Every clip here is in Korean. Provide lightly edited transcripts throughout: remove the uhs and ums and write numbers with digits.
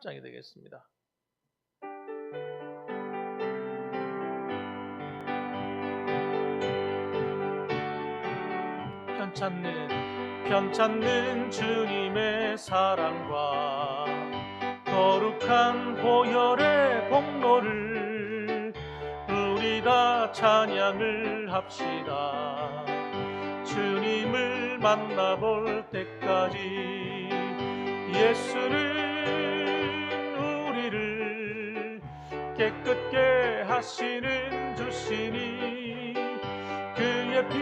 합장이 되겠습니다. 편찮는 주님의 사랑과 거룩한 보혈의 공로를 우리 다 찬양을 합시다. 주님을 만나볼 때까지 예수는 우리를 깨끗게 하시는 주시니 그의 피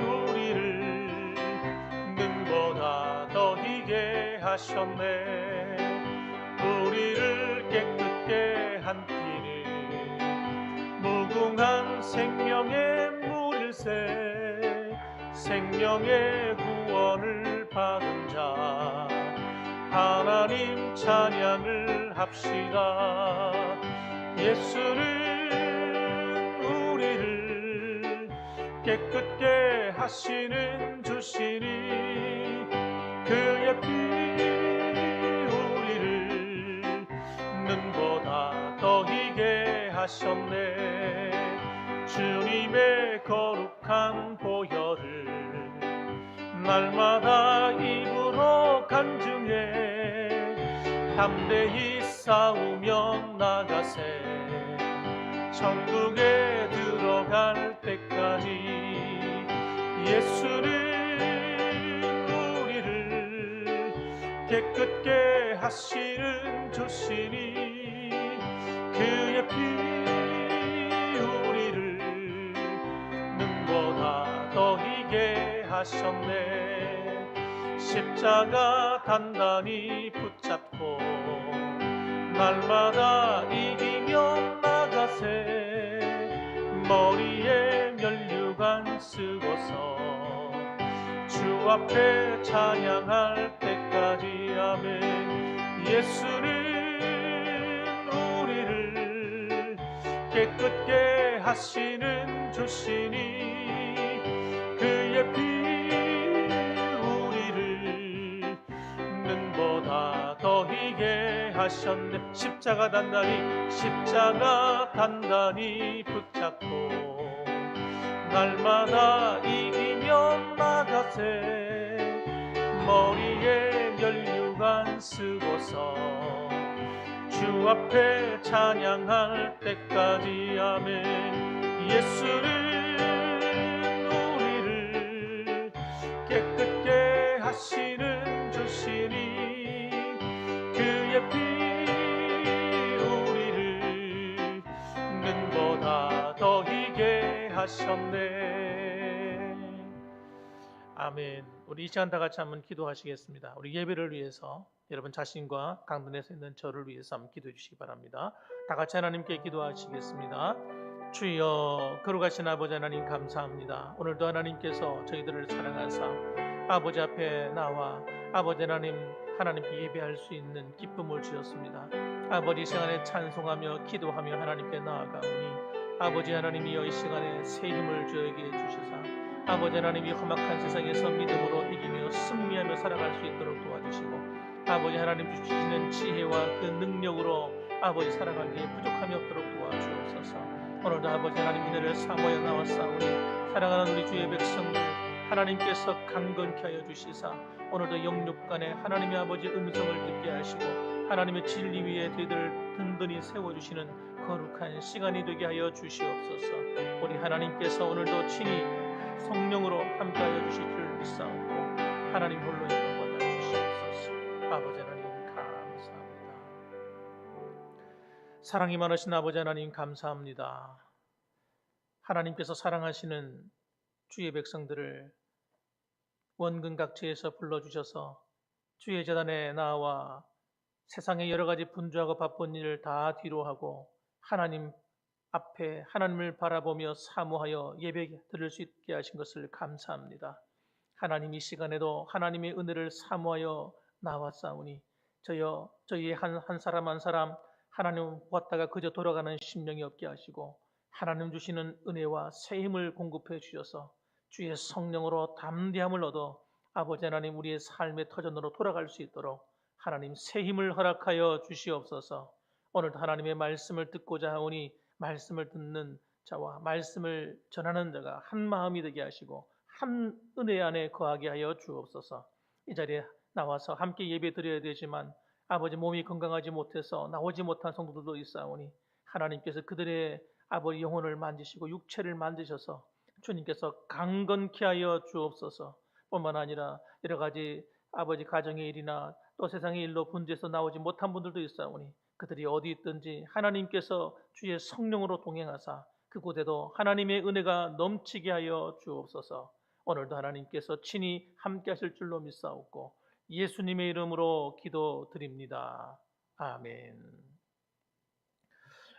우리를 눈보다 더 희게 하셨네. 우리를 깨끗게 한 피를 무궁한 생명의 물일세. 생명의 구원을 받은 자 하나님 찬양을 합시다. 예수는 우리를 깨끗게 하시는 주시니 그의 피 우리를 눈보다 더 희게 하셨네. 주님의 거룩한 보혈을 날마다 입으로 간증해 담대히 싸우며 나가세. 천국에 들어갈 때까지 예수는 우리를 깨끗게 하시는 주시니 그의 피 우리를 눈보다 더 희게 하셨네. 십자가 단단히 붙잡고 날마다 이기며 나가세. 머리에 면류관 쓰고서 주 앞에 찬양할 때까지 아멘. 예수는 우리를 깨끗게 하시는 주시니 그의 피 우리를 눈보다 더 희게 하셨네. 십자가 단단히 붙잡고 날마다 이기며 나가세. 머리에 면류관 쓰고서 주 앞에 찬양할 때까지 아멘. 예수는 우리를 깨끗게 하시는 주시니 그의 피 우리를 눈보다 더 희게 하셨네. 아멘. 우리 이 시간 다 같이 한번 기도하시겠습니다. 우리 예배를 위해서 여러분 자신과 강단에 서 있는 저를 위해서 한번 기도해 주시기 바랍니다. 다 같이 하나님께 기도하시겠습니다. 주여, 거룩하신 아버지 하나님 감사합니다. 오늘도 하나님께서 저희들을 사랑하사 아버지 앞에 나와 아버지 하나님께 예배할 수 있는 기쁨을 주셨습니다. 아버지, 이 시간에 찬송하며 기도하며 하나님께 나아가오니 아버지 하나님이여 이 시간에 새 힘을 저에게 주시사 아버지 하나님이 험악한 세상에서 믿음으로 이기며 승리하며 살아갈 수 있도록 도와주시고 아버지 하나님 주시는 지혜와 그 능력으로 아버지 살아가기에 부족함이 없도록 도와주옵소서. 오늘도 아버지 하나님 은혜를 사모하여 나왔사오니 사랑하는 우리 주의 백성들 하나님께서 강건케 하여 주시사 오늘도 영육간에 하나님의 아버지 음성을 듣게 하시고 하나님의 진리 위에 저희들을 든든히 세워주시는 거룩한 시간이 되게 하여 주시옵소서. 우리 하나님께서 오늘도 친히 성령으로 함께하여 주실 줄 믿사오고 하나님 홀로 인도받아 주시옵소서. 아버지 하나님 감사합니다. 사랑이 많으신 아버지 하나님 감사합니다. 하나님께서 사랑하시는 주의 백성들을 원근 각지에서 불러주셔서 주의 제단에 나와 세상의 여러 가지 분주하고 바쁜 일을 다 뒤로하고 하나님 앞에 하나님을 바라보며 사모하여 예배 드릴 수 있게 하신 것을 감사합니다. 하나님, 이 시간에도 하나님의 은혜를 사모하여 나왔사오니 저희의 한 사람 한 사람 하나님 보았다가 그저 돌아가는 심령이 없게 하시고 하나님 주시는 은혜와 새 힘을 공급해 주셔서 주의 성령으로 담대함을 얻어 아버지 하나님 우리의 삶의 터전으로 돌아갈 수 있도록 하나님 새 힘을 허락하여 주시옵소서. 오늘도 하나님의 말씀을 듣고자 하오니 말씀을 듣는 자와 말씀을 전하는 자가 한 마음이 되게 하시고 한 은혜 안에 거하게 하여 주옵소서. 이 자리에 나와서 함께 예배 드려야 되지만 아버지 몸이 건강하지 못해서 나오지 못한 성도들도 있사오니 하나님께서 그들의 아버지 영혼을 만지시고 육체를 만지셔서 주님께서 강건케 하여 주옵소서. 뿐만 아니라 여러 가지 아버지 가정의 일이나 또 세상의 일로 분주해서 나오지 못한 분들도 있사오니 그들이 어디 있든지 하나님께서 주의 성령으로 동행하사 그곳에도 하나님의 은혜가 넘치게 하여 주옵소서. 오늘도 하나님께서 친히 함께 하실 줄로 믿사옵고 예수님의 이름으로 기도드립니다. 아멘.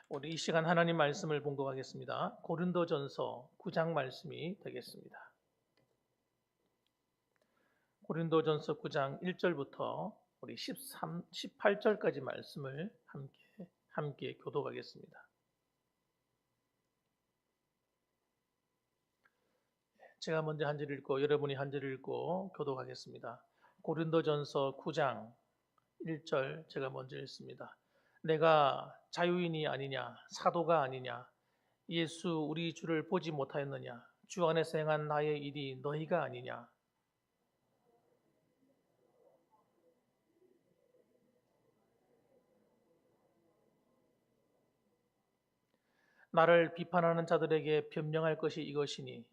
우리 이 시간 하나님 말씀을 봉독하겠습니다. 고린도전서 9장 말씀이 되겠습니다. 고린도전서 9장 1절부터 우리 18절까지 말씀을 함께 교독하겠습니다. 제가 먼저 한 절 읽고 여러분이 한 절 읽고 교독하겠습니다. 고린도전서 9장 1절 제가 먼저 읽습니다. 내가 자유인이 아니냐 사도가 아니냐 예수 우리 주를 보지 못하였느냐 주 안에서 행한 나의 일이 너희가 아니냐 나를 비판하는 자들에게 변명할 것이 이것이니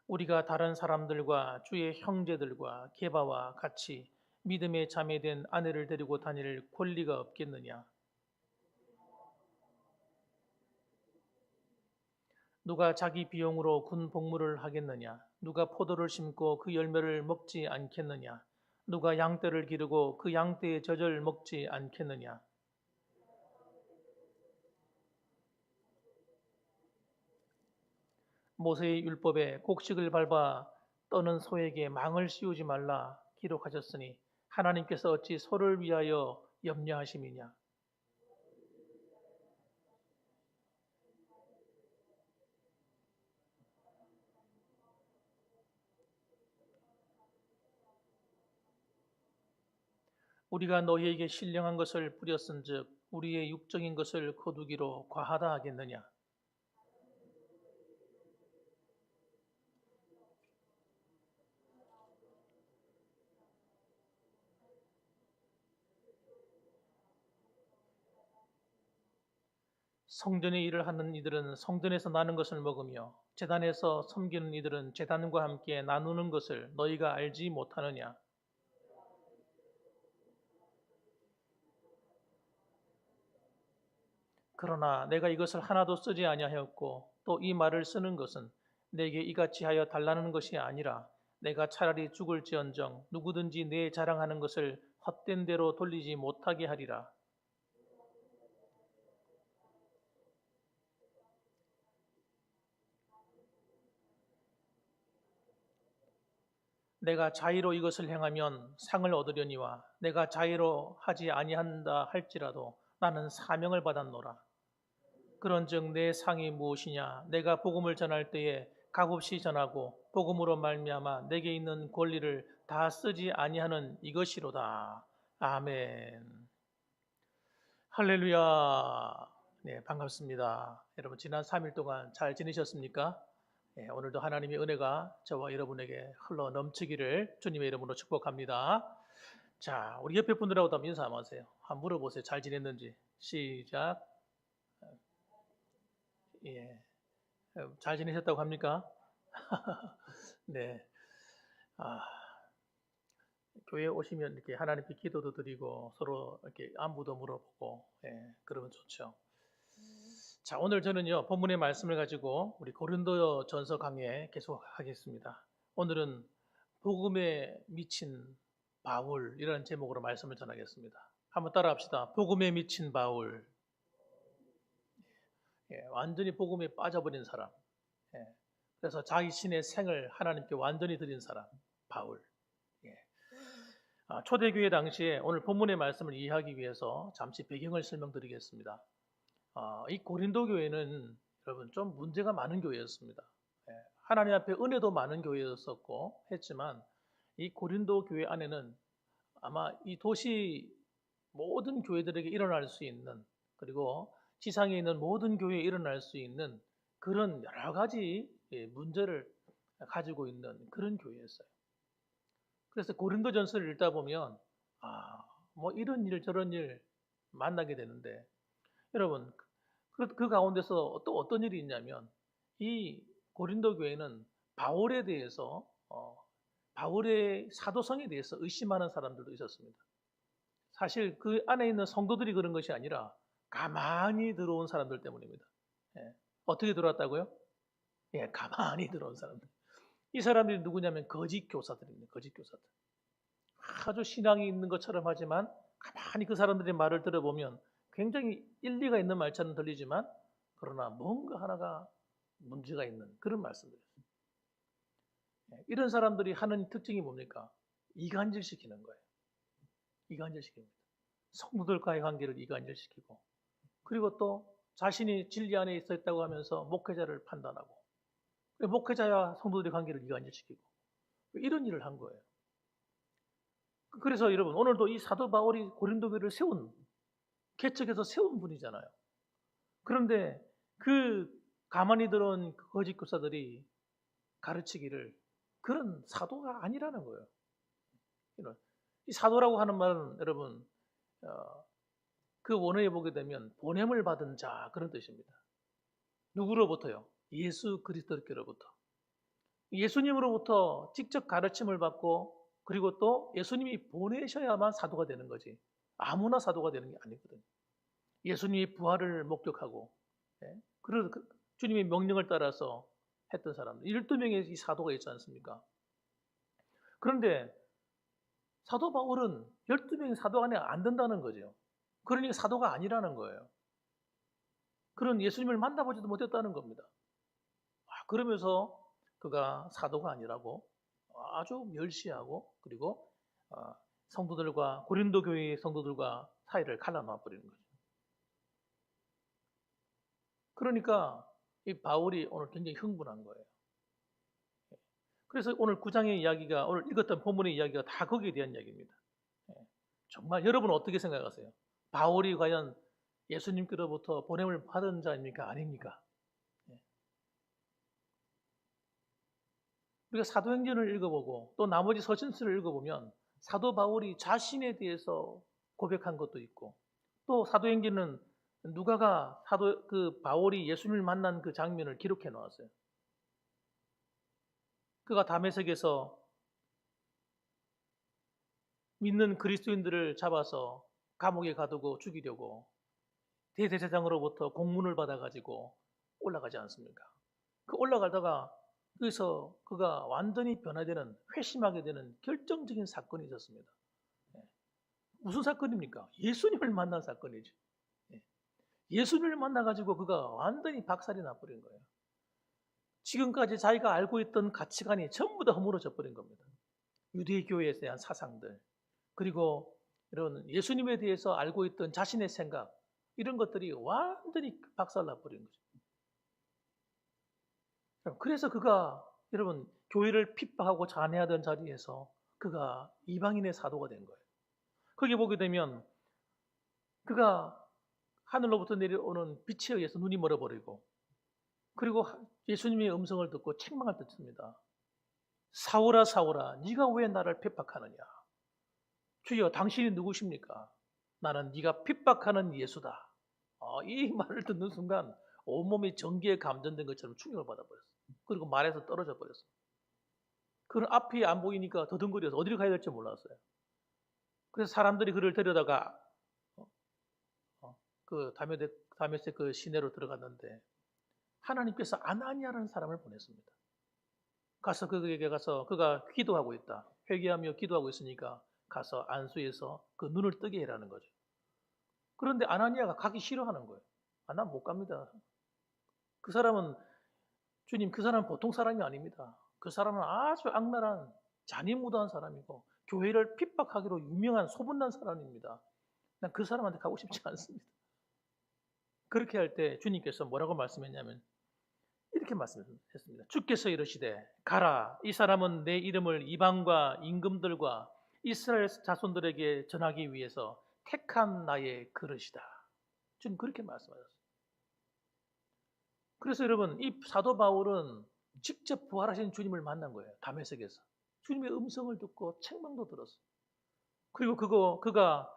우리가 다른 사람들과 주의 형제들과 게바와 같이 믿음에 자매된 아내를 데리고 다닐 권리가 없겠느냐? 누가 자기 비용으로 군 복무를 하겠느냐? 누가 포도를 심고 그 열매를 먹지 않겠느냐? 누가 양떼를 기르고 그 양떼의 젖을 먹지 않겠느냐? 모세의 율법에 곡식을 밟아 떠는 소에게 망을 씌우지 말라 기록하셨으니 하나님께서 어찌 소를 위하여 염려하심이냐? 우리가 너희에게 신령한 것을 뿌렸은즉 우리의 육적인 것을 거두기로 과하다 하겠느냐? 성전의 일을 하는 이들은 성전에서 나는 것을 먹으며 제단에서 섬기는 이들은 제단과 함께 나누는 것을 너희가 알지 못하느냐? 그러나 내가 이것을 하나도 쓰지 아니하였고 또 이 말을 쓰는 것은 내게 이같이 하여 달라는 것이 아니라 내가 차라리 죽을지언정 누구든지 내 자랑하는 것을 헛된 대로 돌리지 못하게 하리라. 내가 자의로 이것을 행하면 상을 얻으려니와 내가 자의로 하지 아니한다 할지라도 나는 사명을 받았노라. 그런즉 내 상이 무엇이냐? 내가 복음을 전할 때에 값없이 전하고 복음으로 말미암아 내게 있는 권리를 다 쓰지 아니하는 이것이로다. 아멘. 할렐루야. 네, 반갑습니다. 여러분 지난 3일 동안 잘 지내셨습니까? 네, 오늘도 하나님의 은혜가 저와 여러분에게 흘러 넘치기를 주님의 이름으로 축복합니다. 자, 우리 옆에 분들하고도 한번 인사 한번 하세요. 한번 물어보세요. 잘 지냈는지. 시작. 예. 잘 지내셨다고 합니까? 네. 아, 교회 오시면 이렇게 하나님께 기도도 드리고 서로 이렇게 안부도 물어보고, 예, 그러면 좋죠. 자, 오늘 저는요, 본문의 말씀을 가지고 우리 고린도 전서 강해 계속 하겠습니다. 오늘은 복음에 미친 바울이라는 제목으로 말씀을 전하겠습니다. 한번 따라 합시다. 복음에 미친 바울. 예, 완전히 복음에 빠져버린 사람. 예, 그래서 자기 신의 생을 하나님께 완전히 드린 사람, 바울. 예. 초대교회 당시에 오늘 본문의 말씀을 이해하기 위해서 잠시 배경을 설명드리겠습니다. 이 고린도 교회는 여러분 좀 문제가 많은 교회였습니다. 예, 하나님 앞에 은혜도 많은 교회였었고 했지만 이 고린도 교회 안에는 아마 이 도시 모든 교회들에게 일어날 수 있는, 그리고 지상에 있는 모든 교회에 일어날 수 있는 그런 여러 가지 문제를 가지고 있는 그런 교회였어요. 그래서 고린도전서를 읽다 보면 뭐 이런 일 저런 일 만나게 되는데, 여러분 그 가운데서 또 어떤 일이 있냐면, 이 고린도 교회는 바울에 대해서 바울의 사도성에 대해서 의심하는 사람들도 있었습니다. 사실 그 안에 있는 성도들이 그런 것이 아니라 가만히 들어온 사람들 때문입니다. 예. 어떻게 들어왔다고요? 예, 가만히 들어온 사람들. 이 사람들이 누구냐면 거짓 교사들입니다. 거짓 교사들. 아주 신앙이 있는 것처럼 하지만 가만히 그 사람들의 말을 들어보면 굉장히 일리가 있는 말처럼 들리지만, 그러나 뭔가 하나가 문제가 있는 그런 말씀들이었습니다. 이런 사람들이 하는 특징이 뭡니까? 이간질시키는 거예요. 이간질시킵니다. 성도들과의 관계를 이간질시키고, 그리고 또 자신이 진리 안에 있었다고 하면서 목회자를 판단하고, 목회자와 성도들의 관계를 이간질시키고, 이런 일을 한 거예요. 그래서 여러분, 오늘도 이 사도 바울이 고린도 교회를 개척해서 세운 분이잖아요. 그런데 그 가만히 들어온 그 거짓 교사들이 가르치기를 그런 사도가 아니라는 거예요. 이 사도라고 하는 말은 여러분, 그 원어에 보게 되면 보냄을 받은 자, 그런 뜻입니다. 누구로부터요? 예수 그리스도께로부터. 예수님으로부터 직접 가르침을 받고, 그리고 또 예수님이 보내셔야만 사도가 되는 거지, 아무나 사도가 되는 게 아니거든요. 예수님이 부활을 목격하고, 그리고 주님의 명령을 따라서 했던 사람들, 12명의 이 사도가 있지 않습니까? 그런데 사도 바울은 12명의 사도 안에 안 든다는 거죠. 그러니까 사도가 아니라는 거예요. 그런 예수님을 만나보지도 못했다는 겁니다. 그러면서 그가 사도가 아니라고 아주 멸시하고, 그리고 성도들과, 고린도 교회의 성도들과 사이를 갈라놔 버리는 거죠. 그러니까 이 바울이 오늘 굉장히 흥분한 거예요. 그래서 오늘 9장의 이야기가, 오늘 읽었던 본문의 이야기가 다 거기에 대한 이야기입니다. 정말 여러분은 어떻게 생각하세요? 바울이 과연 예수님께로부터 보냄을 받은 자입니까? 아닙니까? 우리가 사도행전을 읽어보고 또 나머지 서신서를 읽어보면 사도 바울이 자신에 대해서 고백한 것도 있고, 또 사도행전은 누가가 그 바울이 예수님을 만난 그 장면을 기록해 놓았어요. 그가 다메섹에서 믿는 그리스도인들을 잡아서 감옥에 가두고 죽이려고 대제사장으로부터 공문을 받아가지고 올라가지 않습니까? 그 올라가다가 그래서 그가 완전히 변화되는, 회심하게 되는 결정적인 사건이 있었습니다. 무슨 사건입니까? 예수님을 만난 사건이죠. 예수님을 만나가지고 그가 완전히 박살이 나버린 거예요. 지금까지 자기가 알고 있던 가치관이 전부 다 허물어져 버린 겁니다. 유대교회에 대한 사상들, 그리고 이런 예수님에 대해서 알고 있던 자신의 생각, 이런 것들이 완전히 박살나버린 거죠. 그래서 그가 여러분 교회를 핍박하고 잔해하던 자리에서 그가 이방인의 사도가 된 거예요. 거기 보게 되면 그가 하늘로부터 내려오는 빛에 의해서 눈이 멀어버리고, 그리고 예수님의 음성을 듣고 책망을 듣습니다. 사울아 사울아 네가 왜 나를 핍박하느냐? 주여 당신이 누구십니까? 나는 네가 핍박하는 예수다. 이 말을 듣는 순간 온몸이 전기에 감전된 것처럼 충격을 받아버렸어요. 그리고 말에서 떨어져 버렸어요. 그는 앞이 안 보이니까 더듬거려서 어디를 가야 될지 몰랐어요. 그래서 사람들이 그를 데려다가 그 다메섹 그 시내로 들어갔는데, 하나님께서 아나니아라는 사람을 보냈습니다. 가서 그에게 가서 그가 기도하고 있다, 회개하며 기도하고 있으니까 가서 안수해서 그 눈을 뜨게 해라는 거죠. 그런데 아나니아가 가기 싫어하는 거예요. 난 못 갑니다. 그 사람은, 주님, 그 사람은 보통 사람이 아닙니다. 그 사람은 아주 악랄한 잔인무도한 사람이고 교회를 핍박하기로 유명한 소문난 사람입니다. 난 그 사람한테 가고 싶지 않습니다. 그렇게 할 때 주님께서 뭐라고 말씀했냐면, 이렇게 말씀했습니다. 주께서 이르시되 가라, 이 사람은 내 이름을 이방과 임금들과 이스라엘 자손들에게 전하기 위해서 택한 나의 그릇이다. 주님 그렇게 말씀하셨어요. 그래서 여러분, 이 사도 바울은 직접 부활하신 주님을 만난 거예요. 다메섹에서. 주님의 음성을 듣고 책망도 들었어요. 그리고 그가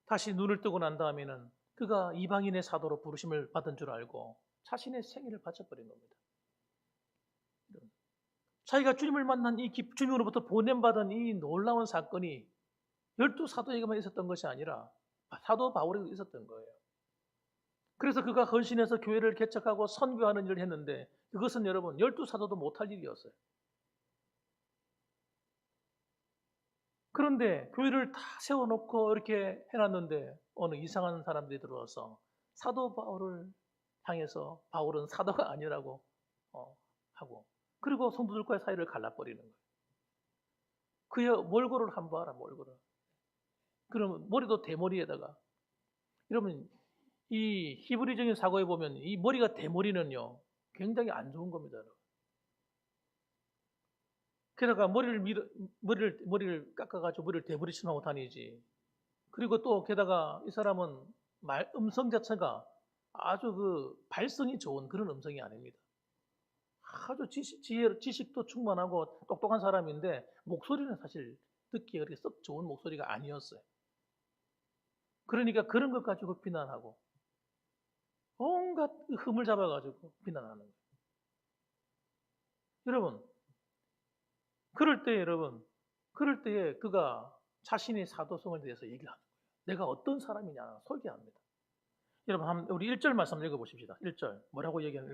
다시 눈을 뜨고 난 다음에는 그가 이방인의 사도로 부르심을 받은 줄 알고 자신의 생애를 바쳐버린 겁니다. 자기가 주님을 만난 주님으로부터 보냄받은 이 놀라운 사건이 12사도에게만 있었던 것이 아니라 사도 바울에게도 있었던 거예요. 그래서 그가 헌신해서 교회를 개척하고 선교하는 일을 했는데 그것은 여러분 12사도도 못할 일이었어요. 그런데 교회를 다 세워놓고 이렇게 해놨는데 어느 이상한 사람들이 들어와서 사도 바울을 향해서 바울은 사도가 아니라고 하고 그리고 성도들과의 사이를 갈라버리는 거예요. 그의 몰골을 한번 봐라, 몰골을. 그러면 머리도 대머리에다가 여러분 이 히브리적인 사고에 보면 이 머리가 대머리는요 굉장히 안 좋은 겁니다. 게다가 머리를 깎아가지고 머리를 대머리처럼 하고 다니지. 그리고 또 게다가 이 사람은 음성 자체가 아주 그 발성이 좋은 그런 음성이 아닙니다. 아주 지식도 충만하고 똑똑한 사람인데 목소리는 사실 듣기에 그렇게 썩 좋은 목소리가 아니었어요. 그러니까 그런 것 가지고 비난하고 온갖 흠을 잡아가지고 비난하는 거예요. 여러분, 그럴 때에 그가 자신의 사도성에 대해서 얘기를 하는 거예요. 내가 어떤 사람이냐 설계합니다. 여러분, 우리 1절 말씀 읽어보십시다. 1절 뭐라고 얘기하는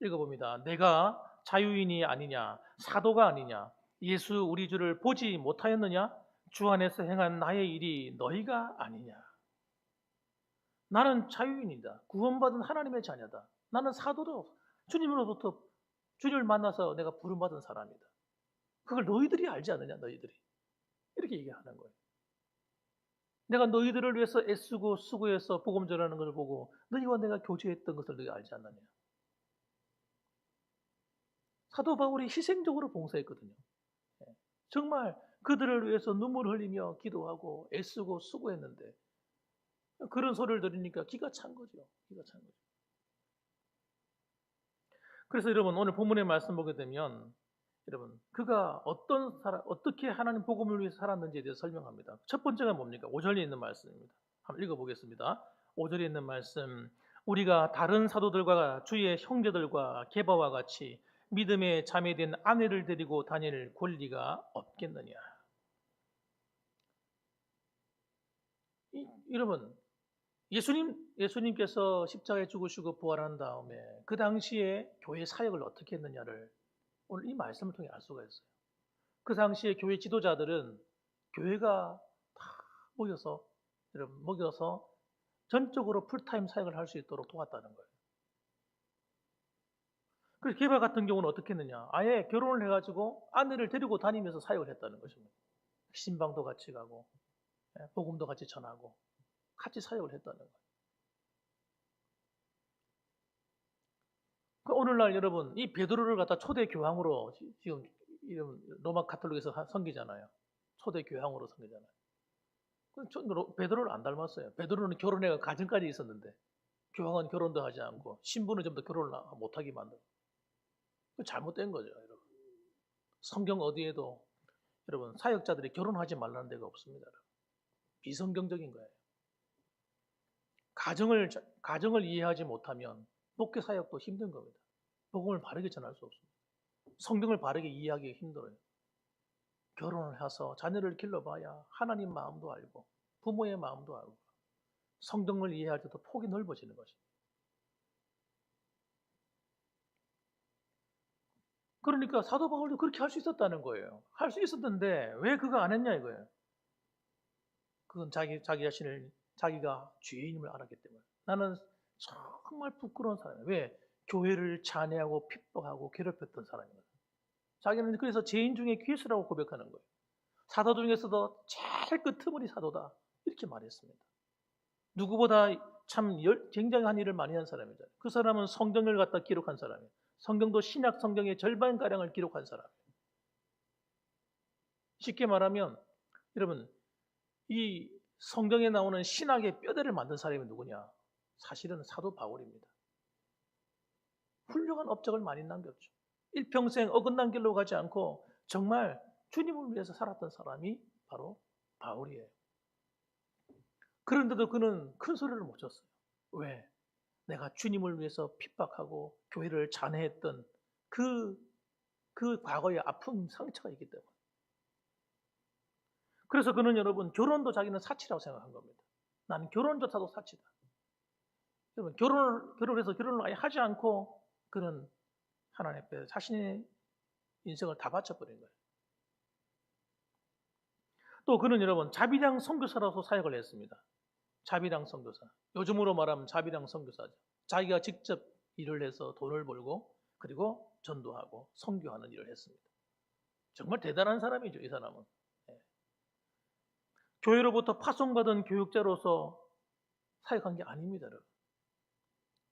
읽어봅니다. 내가 자유인이 아니냐, 사도가 아니냐, 예수 우리 주를 보지 못하였느냐, 주 안에서 행한 나의 일이 너희가 아니냐. 나는 자유인이다. 구원받은 하나님의 자녀다. 나는 사도도 주님으로부터 주님을 만나서 내가 부름받은 사람이다. 그걸 너희들이 알지 않느냐, 너희들이. 이렇게 얘기하는 거예요. 내가 너희들을 위해서 애쓰고 수고해서 복음 전하는 것을 보고 너희와 내가 교제했던 것을 너희가 알지 않느냐. 사도 바울이 희생적으로 봉사했거든요. 정말 그들을 위해서 눈물 흘리며 기도하고 애쓰고 수고했는데 그런 소리를 들으니까 기가 찬 거죠. 기가 찬 거죠. 그래서 여러분 오늘 본문의 말씀 보게 되면 여러분 그가 어떻게 하나님 복음을 위해서 살았는지에 대해서 설명합니다. 첫 번째가 뭡니까? 5절에 있는 말씀입니다. 한번 읽어보겠습니다. 5절에 있는 말씀, 우리가 다른 사도들과 주의 형제들과 게바와 같이 믿음에 자매된 아내를 데리고 다닐 권리가 없겠느냐. 여러분 예수님께서 십자가에 죽으시고 부활한 다음에 그 당시에 교회 사역을 어떻게 했느냐를 오늘 이 말씀을 통해 알 수가 있어요. 그 당시에 교회 지도자들은 교회가 다 모여서 전적으로 풀타임 사역을 할 수 있도록 도왔다는 거예요. 그래서 게바 같은 경우는 어떻게 했느냐? 아예 결혼을 해가지고 아내를 데리고 다니면서 사역을 했다는 것입니다. 신방도 같이 가고 복음도 같이 전하고 같이 사역을 했다는 거예요. 오늘날 여러분 이 베드로를 갖다 초대 교황으로 지금 로마 가톨릭에서 섬기잖아요. 초대 교황으로 섬기잖아요. 베드로를 안 닮았어요. 베드로는 결혼해가 가정까지 있었는데 교황은 결혼도 하지 않고 신부는 좀 더 결혼을 못하게 만들고 잘못된 거죠, 여러분. 성경 어디에도 여러분 사역자들이 결혼하지 말라는 데가 없습니다. 비성경적인 거예요. 가정을 이해하지 못하면 목회 사역도 힘든 겁니다. 복음을 바르게 전할 수 없습니다. 성경을 바르게 이해하기 힘들어요. 결혼을 해서 자녀를 길러봐야 하나님 마음도 알고 부모의 마음도 알고 성경을 이해할 때도 폭이 넓어지는 것입니다. 그러니까 사도 바울도 그렇게 할 수 있었다는 거예요. 할 수 있었는데 왜 그거 안 했냐 이거예요. 그건 자기 자기가 죄인임을 알았기 때문에. 나는 정말 부끄러운 사람이에요. 왜? 교회를 잔해하고 핍박하고 괴롭혔던 사람이거든요. 자기는 그래서 죄인 중에 괴수라고 고백하는 거예요. 사도 중에서도 제일 끄트머리 사도다 이렇게 말했습니다. 누구보다 참 굉장한 일을 많이 한 사람이잖아요. 그 사람은 성경을 갖다 기록한 사람이에요. 성경도 신약 성경의 절반가량을 기록한 사람이에요. 쉽게 말하면 여러분, 이 성경에 나오는 신학의 뼈대를 만든 사람이 누구냐? 사실은 사도 바울입니다. 훌륭한 업적을 많이 남겼죠. 일평생 어긋난 길로 가지 않고 정말 주님을 위해서 살았던 사람이 바로 바울이에요. 그런데도 그는 큰 소리를 못 쳤어요. 왜? 내가 주님을 위해서 핍박하고 교회를 잔해했던 그 과거의 아픈 상처가 있기 때문에. 그래서 그는 여러분 결혼도 자기는 사치라고 생각한 겁니다. 나는 결혼조차도 사치다. 여러분 결혼을 아예 하지 않고 그는 하나님 앞에 자신의 인생을 다 바쳐버린 거예요. 또 그는 여러분 자비량 선교사로서 사역을 했습니다. 자비량 선교사. 요즘으로 말하면 자비량 선교사죠. 자기가 직접 일을 해서 돈을 벌고 그리고 전도하고 선교하는 일을 했습니다. 정말 대단한 사람이죠, 이 사람은. 예. 교회로부터 파송받은 교육자로서 사역한 게 아닙니다, 여러분.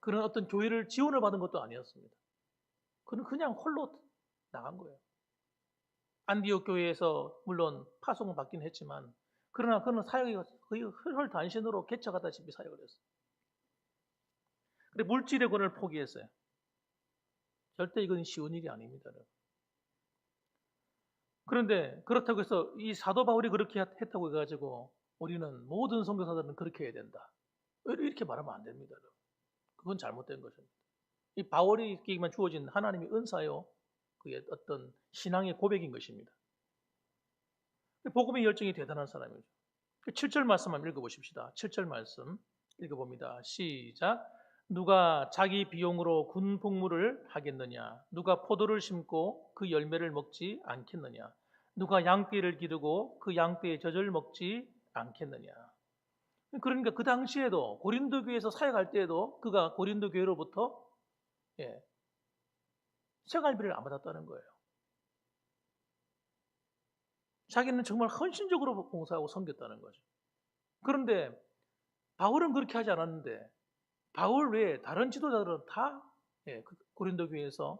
그런 어떤 교회를 지원을 받은 것도 아니었습니다. 그는 그냥 홀로 나간 거예요. 안디옥 교회에서 물론 파송을 받긴 했지만 그러나 그는 사역이 거의 헐헐단신으로 개척하다시피 사역을 했어요. 근데 물질의 권을 포기했어요. 절대 이건 쉬운 일이 아닙니다. 그런데 그렇다고 해서 이 사도 바울이 그렇게 했다고 해가지고 우리는 모든 선교사들은 그렇게 해야 된다. 이렇게 말하면 안 됩니다. 그건 잘못된 것입니다. 이 바울에게만 주어진 하나님의 은사요. 그게 어떤 신앙의 고백인 것입니다. 복음의 열정이 대단한 사람이죠. 7절 말씀 한번 읽어보십시다. 7절 말씀 읽어봅니다. 시작. 누가 자기 비용으로 군 복무를 하겠느냐? 누가 포도를 심고 그 열매를 먹지 않겠느냐? 누가 양떼를 기르고 그 양떼의 젖을 먹지 않겠느냐? 그러니까 그 당시에도 고린도 교회에서 사역할 때에도 그가 고린도 교회로부터 생활비를 안 받았다는 거예요. 자기는 정말 헌신적으로 봉사하고 섬겼다는 거죠. 그런데 바울은 그렇게 하지 않았는데 바울 외에 다른 지도자들은 다 고린도 교회에서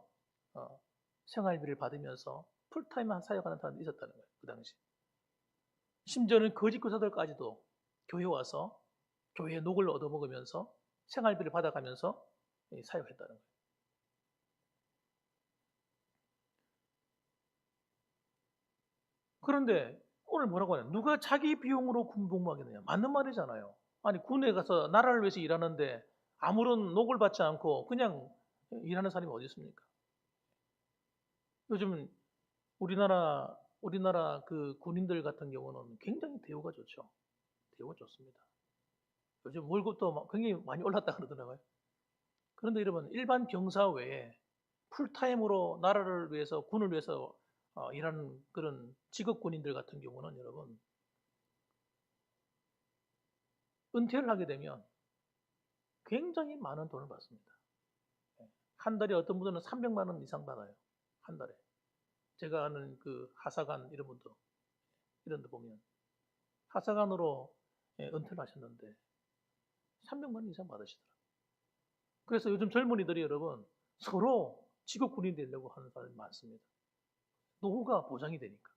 생활비를 받으면서 풀타임한 사역하는 사람들이 있었다는 거예요. 그 당시. 심지어는 거짓 교사들까지도 교회 와서 교회의 녹을 얻어먹으면서 생활비를 받아가면서 사역했다는 거예요. 그런데 오늘 뭐라고 하냐? 누가 자기 비용으로 군 복무하겠느냐? 맞는 말이잖아요. 아니 군에 가서 나라를 위해서 일하는데 아무런 녹을 받지 않고 그냥 일하는 사람이 어디 있습니까? 요즘 우리나라 그 군인들 같은 경우는 굉장히 대우가 좋죠. 대우가 좋습니다. 요즘 월급도 굉장히 많이 올랐다 그러더라고요. 그런데 여러분 일반 병사 외에 풀타임으로 나라를 위해서 군을 위해서 일하는 그런 직업 군인들 같은 경우는 여러분 은퇴를 하게 되면 굉장히 많은 돈을 받습니다. 한 달에 어떤 분들은 300만 원 이상 받아요. 한 달에. 제가 아는 그 하사관 이런 분도 이런 데 보면 하사관으로 은퇴를 하셨는데 300만 원 이상 받으시더라고요. 그래서 요즘 젊은이들이 여러분 서로 직업 군인이 되려고 하는 사람이 많습니다. 노후가 보장이 되니까.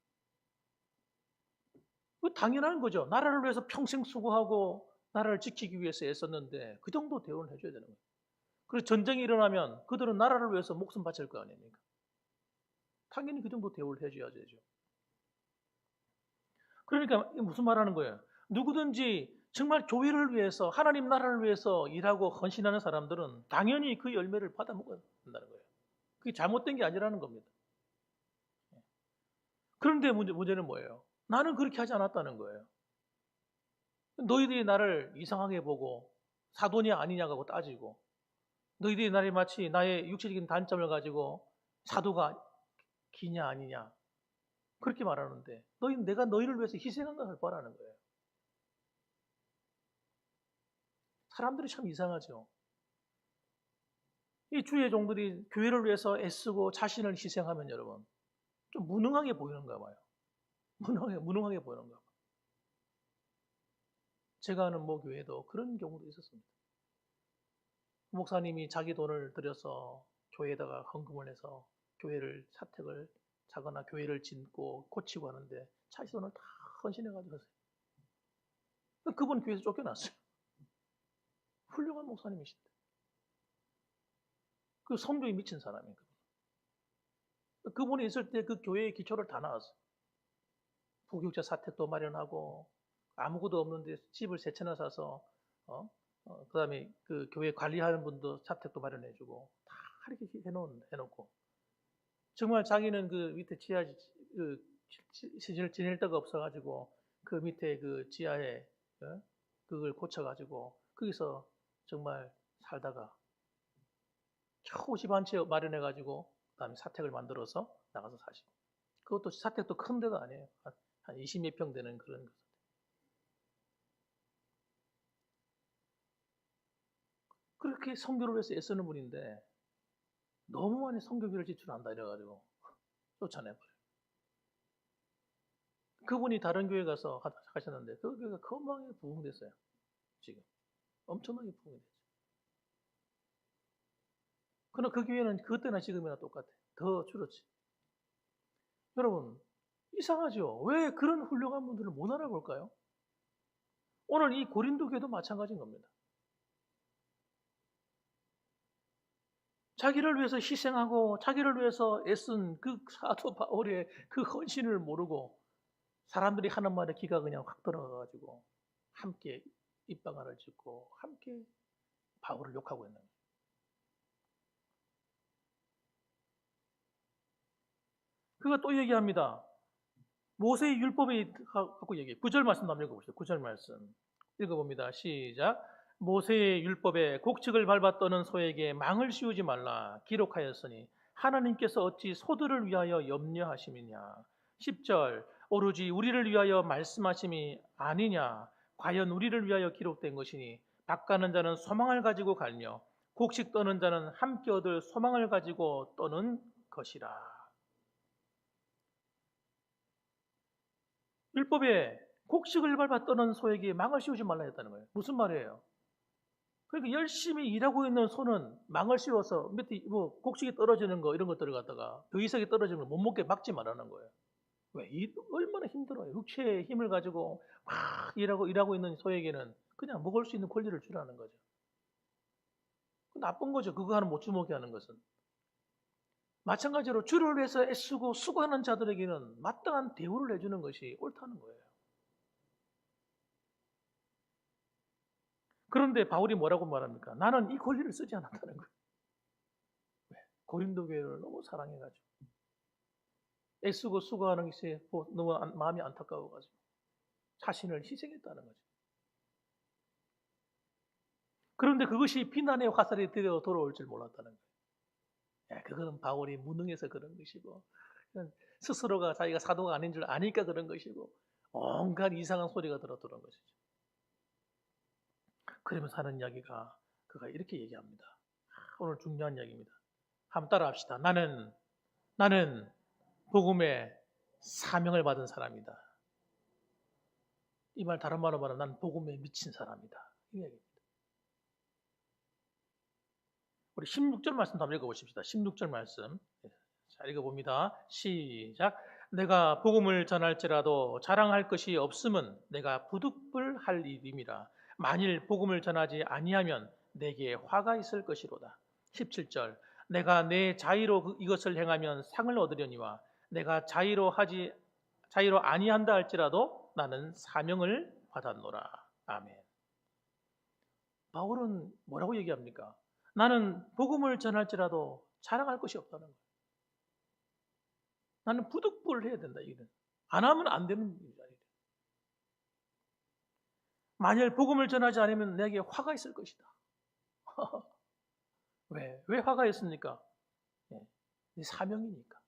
그 당연한 거죠. 나라를 위해서 평생 수고하고 나라를 지키기 위해서 애썼는데 그 정도 대우를 해줘야 되는 거예요. 그래서 전쟁이 일어나면 그들은 나라를 위해서 목숨 바칠 거 아닙니까? 당연히 그 정도 대우를 해줘야 되죠. 그러니까 무슨 말하는 거예요? 누구든지 정말 교회를 위해서 하나님 나라를 위해서 일하고 헌신하는 사람들은 당연히 그 열매를 받아 먹어야 한다는 거예요. 그게 잘못된 게 아니라는 겁니다. 그런데 문제는 뭐예요? 나는 그렇게 하지 않았다는 거예요. 너희들이 나를 이상하게 보고 사도냐 아니냐고 따지고 너희들이 나를 마치 나의 육체적인 단점을 가지고 사도가 기냐 아니냐 그렇게 말하는데 내가 너희를 위해서 희생한 것을 보라는 거예요. 사람들이 참 이상하죠. 이 주의 종들이 교회를 위해서 애쓰고 자신을 희생하면 여러분 좀 무능하게 보이는가 봐요. 무능하게 보이는가 봐요. 제가 아는 모 교회도 그런 경우도 있었습니다. 목사님이 자기 돈을 들여서 교회에다가 헌금을 해서 교회를 사택을 사거나 교회를 짓고 고치고 하는데 자기 돈을 다 헌신해가지고 했어요. 그분 교회에서 쫓겨났어요. 훌륭한 목사님이신데. 그 성교에 미친 사람이에요. 그분이 있을 때 그 교회의 기초를 다 나왔어요. 부교육자 사택도 마련하고 아무것도 없는데 집을 세 채나 사서 그다음에 그 교회 관리하는 분도 사택도 마련해주고 다 이렇게 해놓고 정말 자기는 그 밑에 지하 그 지낼 데가 없어가지고 그 밑에 그 지하에 그걸 고쳐가지고 거기서 정말 살다가 겨우 집 한 채 마련해가지고 그다음에 사택을 만들어서 나가서 사시고 그것도 사택도 큰 데가 아니에요. 한 20몇 평 되는 그런 거. 그렇게 선교를 위해서 애쓰는 분인데 너무 많이 선교비를 지출한다 이래가지고 쫓아내버려요. 그분이 다른 교회 가서 하셨는데 그 교회가 금방에 부흥됐어요. 지금 엄청나게 부흥됐죠. 그러나 그 교회는 그때나 지금이나 똑같아요. 더 줄었지. 여러분 이상하죠? 왜 그런 훌륭한 분들을 못 알아볼까요? 오늘 이 고린도 교회도 마찬가지인 겁니다. 자기를 위해서 희생하고 자기를 위해서 애쓴 그 사도 바울의 그 헌신을 모르고 사람들이 하는 말에 귀가 그냥 확 들어가가지고 함께 입방아를 짓고 함께 바울을 욕하고 있는 거예요. 그가 또 얘기합니다. 모세의 율법에 갖고 얘기해요. 9절 말씀 한번 읽어보시죠. 9절 말씀 읽어봅니다. 시작. 모세의 율법에 곡식을 밟아 떠는 소에게 망을 씌우지 말라 기록하였으니 하나님께서 어찌 소들을 위하여 염려하심이냐. 10절 오로지 우리를 위하여 말씀하심이 아니냐. 과연 우리를 위하여 기록된 것이니 밭가는 자는 소망을 가지고 갈며 곡식 떠는 자는 함께 얻을 소망을 가지고 떠는 것이라. 율법에 곡식을 밟아 떠는 소에게 망을 씌우지 말라 했다는 거예요. 무슨 말이에요? 그러니까 열심히 일하고 있는 소는 망을 씌워서 밑에 뭐 곡식이 떨어지는 거 이런 것들을 갖다가 더이삭이 떨어지는 걸 못 먹게 막지 말라는 거예요. 왜? 얼마나 힘들어요. 육체의 힘을 가지고 막 일하고 있는 소에게는 그냥 먹을 수 있는 권리를 주라는 거죠. 나쁜 거죠. 그거 하나 못 주먹게 하는 것은. 마찬가지로 주를 위해서 애쓰고 수고하는 자들에게는 마땅한 대우를 해주는 것이 옳다는 거예요. 그런데 바울이 뭐라고 말합니까? 나는 이 권리를 쓰지 않았다는 거예요. 왜? 고린도 교회를 너무 사랑해가지고 애쓰고 수고하는 것이 너무 마음이 안타까워가지고 자신을 희생했다는 거죠. 그런데 그것이 비난의 화살이 되어 돌아올 줄 몰랐다는 거예요. 그거는 바울이 무능해서 그런 것이고 스스로가 자기가 사도가 아닌 줄 아니까 그런 것이고 온갖 이상한 소리가 들어오는 것이죠. 그러면서 하는 이야기가 그가 이렇게 얘기합니다. 오늘 중요한 이야기입니다. 한번 따라합시다. 나는 복음의 사명을 받은 사람이다. 이 말 다른 말로 말하면 난 복음에 미친 사람이다. 이 얘기입니다. 우리 16절 말씀 한번 읽어보십시다. 16절 말씀. 자, 읽어봅니다. 시작. 내가 복음을 전할지라도 자랑할 것이 없음은 내가 부득불할 일임이라. 만일 복음을 전하지 아니하면 내게 화가 있을 것이로다. 17절. 내가 내 자의로 이것을 행하면 상을 얻으려니와 내가 자의로 아니한다 할지라도 나는 사명을 받았노라. 아멘. 바울은 뭐라고 얘기합니까? 나는 복음을 전할지라도 자랑할 것이 없다는 거예요. 나는 부득불을 해야 된다. 이거는 안 하면 안 되는 일이다. 만일 복음을 전하지 않으면 내게 화가 있을 것이다. 왜 화가 있습니까? 네, 사명이니까.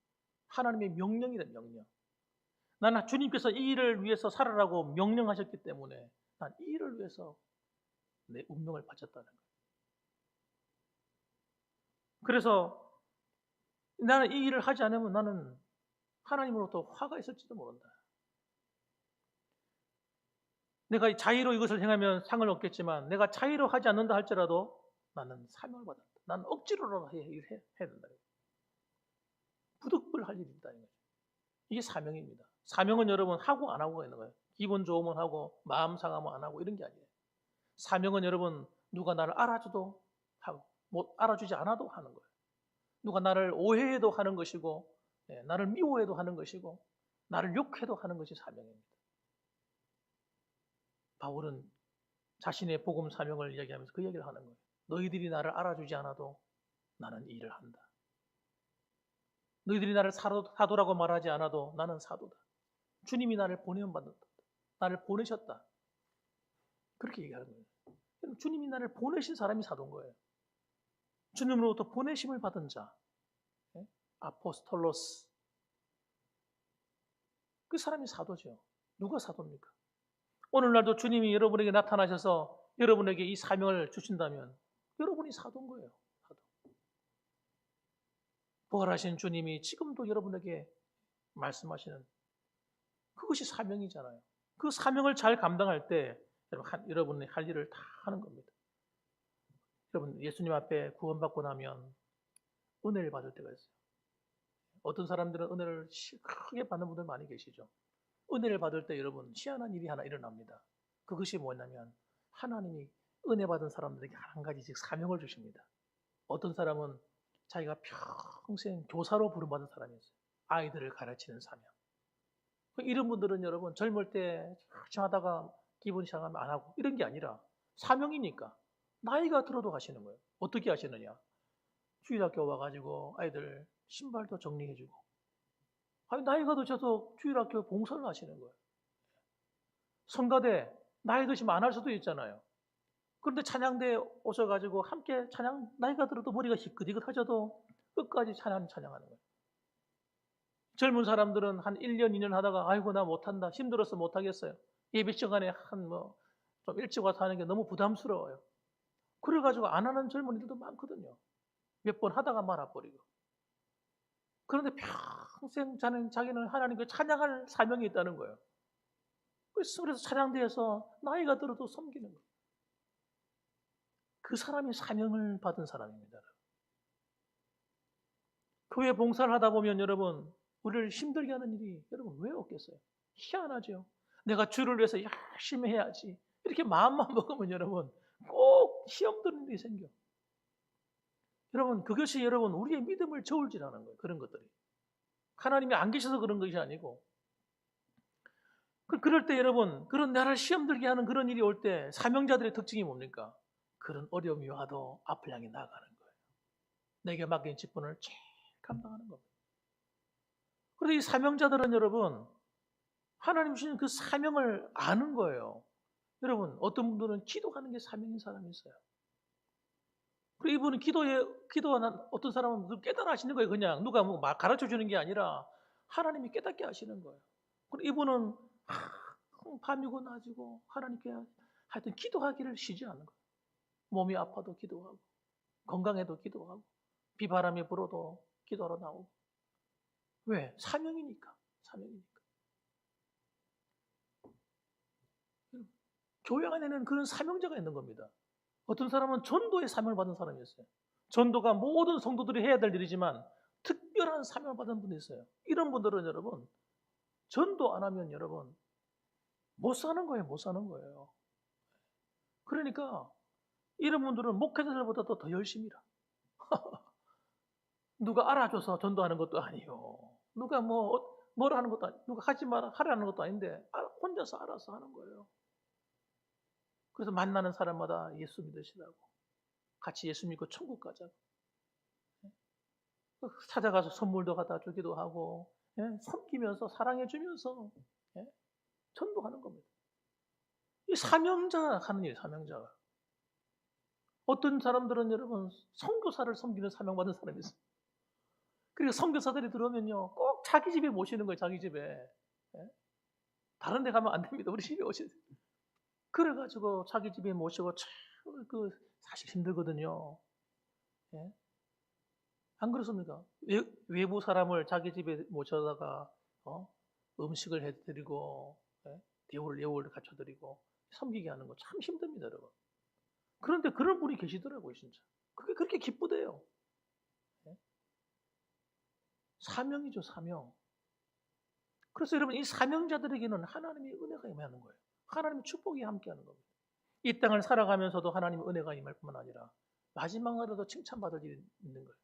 하나님의 명령이다. 명령. 나는 주님께서 이 일을 위해서 살아라고 명령하셨기 때문에 난 이 일을 위해서 내 운명을 바쳤다는 거예요. 그래서 나는 이 일을 하지 않으면 나는 하나님으로부터 화가 있을지도 모른다. 내가 자의로 이것을 행하면 상을 얻겠지만 내가 자의로 하지 않는다 할지라도 나는 사명을 받았다. 나는 억지로라도 해야 된다. 부득불할 일이 있다는 거죠. 이게 사명입니다. 사명은 여러분 하고 안 하고가 있는 거예요. 기분 좋으면 하고 마음 상하면 안 하고 이런 게 아니에요. 사명은 여러분 누가 나를 알아줘도 하고 못 알아주지 않아도 하는 거예요. 누가 나를 오해해도 하는 것이고 나를 미워해도 하는 것이고 나를 욕해도 하는 것이 사명입니다. 바울은 자신의 복음 사명을 이야기하면서 그 얘기를 하는 거예요. 너희들이 나를 알아주지 않아도 나는 이 일을 한다. 너희들이 나를 사도라고 말하지 않아도 나는 사도다. 주님이 나를 보내면 받는다. 나를 보내셨다. 그렇게 얘기하는 거예요. 주님이 나를 보내신 사람이 사도인 거예요. 주님으로부터 보내심을 받은 자, 아포스톨로스. 그 사람이 사도죠. 누가 사도입니까? 오늘날도 주님이 여러분에게 나타나셔서 여러분에게 이 사명을 주신다면 여러분이 사도인 거예요. 사도. 부활하신 주님이 지금도 여러분에게 말씀하시는 그것이 사명이잖아요. 그 사명을 잘 감당할 때 여러분이 할 일을 다 하는 겁니다. 여러분 예수님 앞에 구원받고 나면 은혜를 받을 때가 있어요. 어떤 사람들은 은혜를 크게 받는 분들 많이 계시죠. 은혜를 받을 때 여러분 희한한 일이 하나 일어납니다. 그것이 뭐냐면 하나님이 은혜 받은 사람들에게 한 가지씩 사명을 주십니다. 어떤 사람은 자기가 평생 교사로 부름받은 사람이 있어요. 아이들을 가르치는 사명. 이런 분들은 여러분 젊을 때 열심히 하다가 기분 상하면 안 하고 이런 게 아니라 사명이니까 나이가 들어도 하시는 거예요. 어떻게 하시느냐. 주일학교 와가지고 아이들 신발도 정리해주고 아니 나이가 드셔서 주일학교 봉사를 하시는 거예요. 성가대 나이 드시면 안 할 수도 있잖아요. 그런데 찬양대에 오셔가지고 함께 찬양 나이가 들어도 머리가 희끗희끗하셔도 끝까지 찬양하는 거예요. 젊은 사람들은 한 1년, 2년 하다가 아이고 나 못한다. 힘들어서 못하겠어요. 예배 시간에 좀 일찍 와서 하는 게 너무 부담스러워요. 그래가지고 안 하는 젊은이들도 많거든요. 몇 번 하다가 말아버리고. 그런데 평생 자기는 하나님께 찬양할 사명이 있다는 거예요. 그래서 찬양대에서 나이가 들어도 섬기는 거예요. 그 사람이 사명을 받은 사람입니다. 교회 봉사를 하다 보면 여러분 우리를 힘들게 하는 일이 여러분 왜 없겠어요? 희한하죠. 내가 주를 위해서 열심히 해야지. 이렇게 마음만 먹으면 여러분 꼭 시험 드는 일이 생겨. 여러분 그것이 여러분 우리의 믿음을 저울질하는 거예요. 그런 것들이. 하나님이 안 계셔서 그런 것이 아니고 그럴 때 여러분 그런 나를 시험 들게 하는 그런 일이 올 때 사명자들의 특징이 뭡니까? 그런 어려움이 와도 앞을 향해 나가는 거예요. 내게 맡긴 직분을 잘 감당하는 겁니다. 그런데 이 사명자들은 여러분 하나님 주신 그 사명을 아는 거예요. 여러분 어떤 분들은 기도하는 게 사명인 사람이 있어요. 그리고 이분은 기도하는 어떤 사람은 깨달아하시는 거예요. 그냥 누가 뭐 가르쳐 주는 게 아니라 하나님이 깨닫게 하시는 거예요. 그리고 이분은 밤이고 낮이고 하나님께 하여튼 기도하기를 쉬지 않는 거예요. 몸이 아파도 기도하고 건강해도 기도하고 비바람이 불어도 기도하러 나오고. 왜? 사명이니까. 교회 안에는 그런 사명자가 있는 겁니다. 어떤 사람은 전도의 사명을 받은 사람이 있어요. 전도가 모든 성도들이 해야 될 일이지만 특별한 사명을 받은 분이 있어요. 이런 분들은 여러분 전도 안 하면 여러분 못 사는 거예요. 그러니까 이런 분들은 목회자들보다도 더 열심히 일하. 누가 알아줘서 전도하는 것도 아니요. 누가 뭘 하는 것도 아니고 누가 하지 마라 하라는 것도 아닌데 혼자서 알아서 하는 거예요. 그래서 만나는 사람마다 예수 믿으시라고 같이 예수 믿고 천국 가자고 찾아가서 선물도 갖다 주기도 하고 섬기면서 사랑해 주면서 전도하는 겁니다. 이 사명자가 하는 일이에요. 사명자가. 어떤 사람들은 여러분 선교사를 섬기는 사명받은 사람이 있어요. 그리고 선교사들이 들어오면요 꼭 자기 집에 모시는 거예요. 자기 집에. 다른 데 가면 안 됩니다. 우리 집에 오셔야 돼요. 그래가지고 자기 집에 모시고 참 사실 힘들거든요. 안 그렇습니까? 외부 사람을 자기 집에 모셔다가 음식을 해드리고 예우를 갖춰드리고 섬기게 하는 거 참 힘듭니다, 여러분. 그런데 그런 분이 계시더라고요, 진짜. 그게 그렇게 기쁘대요. 예? 사명이죠, 사명. 그래서 여러분, 이 사명자들에게는 하나님의 은혜가 임하는 거예요. 하나님의 축복이 함께하는 겁니다. 이 땅을 살아가면서도 하나님의 은혜가 임할 뿐만 아니라 마지막 날에도 칭찬받을 일이 있는 거예요.